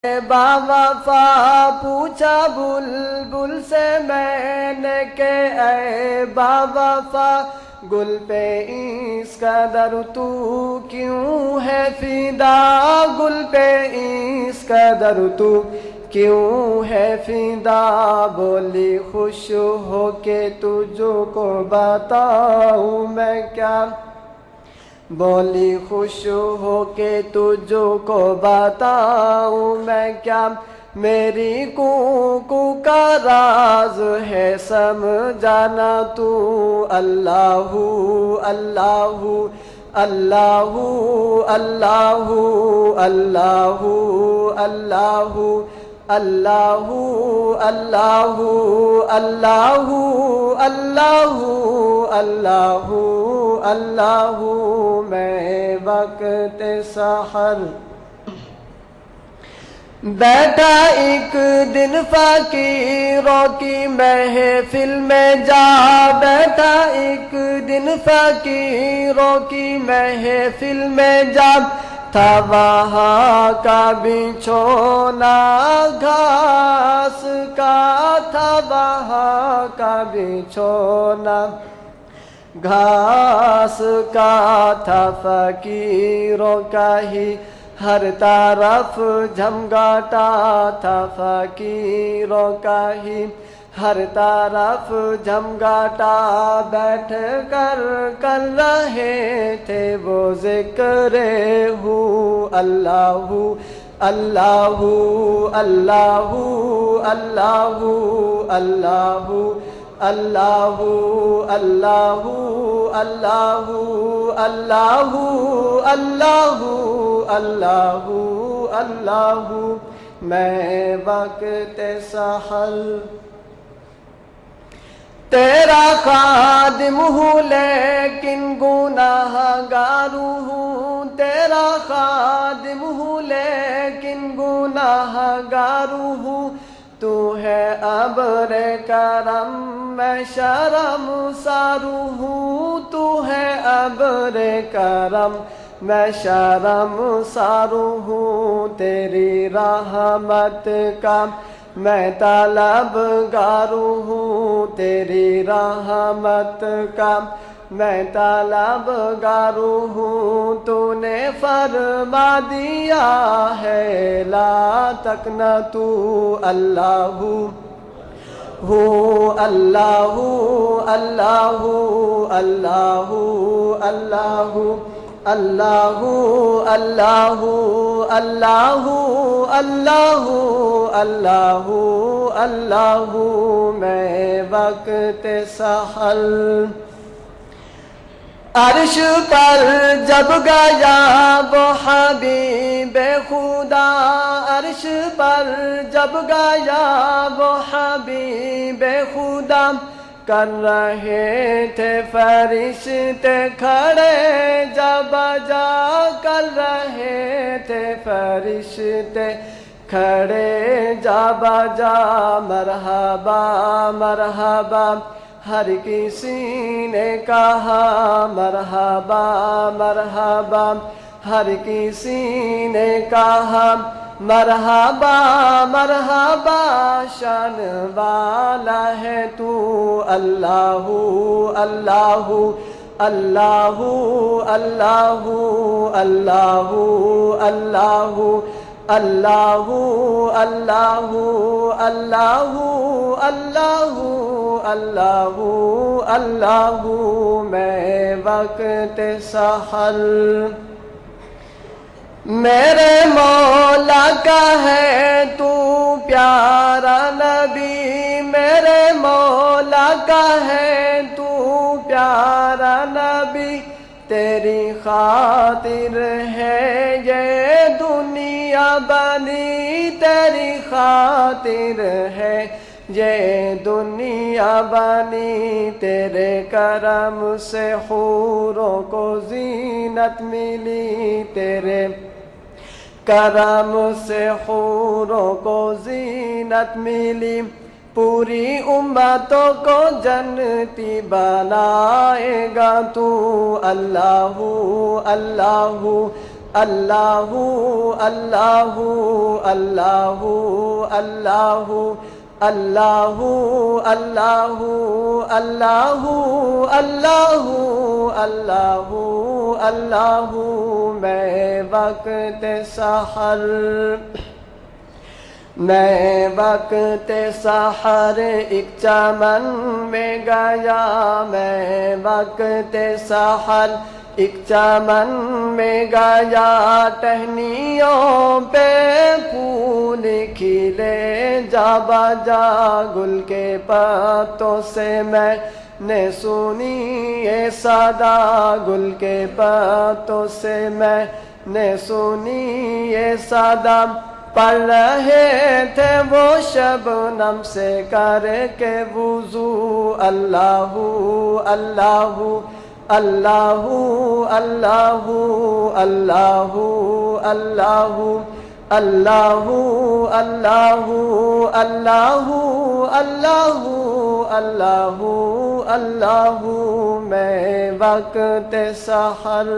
با وفا پوچھا بلبل سے میں نے کہ اے با وفا گل پہ اس قدر تو کیوں ہے فدا، گل پہ اس قدر تو کیوں ہے فدا، بولی خوش ہو کے تجھ کو بتاؤں میں کیا، بولی خوش ہو کے تجھ کو بتاؤں میں کیا، میری کوکو کا راز ہے سمجھانا تو، اللہ اللہ اللہ اللہ اللہ اللہ اللہ اللہ اللہ اللہ اللہ اللہ میں وقت سحر بیٹھا ایک دن فقیروں کی محفل میں جا، بیٹھا ایک دن فقیروں کی محفل میں جا، تھا وہاں کا بچھونا گھاس کا، تھا وہاں کا بچھونا گھاس کا، تھا فقیروں کا ہی ہر طرف جھمگاٹا، تھا فقیروں کا ہی ہر طرف جھمگاٹا، بیٹھ کر کر رہے تھے وہ ذکر ہو، اللہ اللہ اللہ اللہ اللہ اللہ اللہ اللہ اللہ اللہ اللہ اللہ میں وقت سحر تیرا خادم ہوں لیکن گناہ گار ہوں، تیرا خادم ہوں لیکن گناہ گار ہوں، تو ہے ابر کرم میں شرم سار ہوں، تو ہے ابر کرم میں شرم سار ہوں، تیری رحمت کا میں طلبگار ہوں، تیری رحمت کا میں طلبگار ہوں، تو نے فرما دیا ہے لا تقنطوا، اللہ اللہ اللہ اللہ اللہ اللہ اللہ اللہ اللہ اللہ اللہ میں وقت سحر عرش پر جب گیا وہ حبیب خدا، عرش پر جب گیا وہ حبیب خدا، کر رہے تھے فرشتے کھڑے جب جا، کر رہے تھے فرشتے کھڑے جب جا، مرحبا مرحبا ہر کسی نے کہا، مرحبا مرحبا ہر کسی نے کہا، مرحبا مرحبا شان والا ہے تو، اللہ اللہ اللہ اللہ اللہ اللہ اللہ اللہ اللہ اللہ اللہ اللہ میں وقت سحر میرے مولا کا ہے تو پیارا نبی، میرے مولا کا ہے تو پیارا نبی، تیری خاطر ہے یہ دنیا بنی، تیری خاطر ہے یہ دنیا بنی، تیرے کرم سے حوروں کو زینت ملی، تیرے کرم سے حوروں کو زینت ملی، پوری امتوں کو جنتی بنائے گا تو، اللہ اللہ اللہ اللہ اللہ اللہ اللہ اللہ اللہ اللہ اللہ اللہ میں وقت سحر ایک چمن میں گیا میں وقت سحر ایک چمن میں گیا ٹہنیوں پہ پھول کھلے جا بجا گل کے پتوں سے میں نے سنی یہ صدا گل کے پتوں سے میں نے سنی یہ صدا پڑھ رہے تھے وہ شبنم سے کر کے وضو اللہ اللہ اللہ اللہ اللہ اللہ اللہ اللہ اللہ اللہ اللہ اللہ میں وقت سحر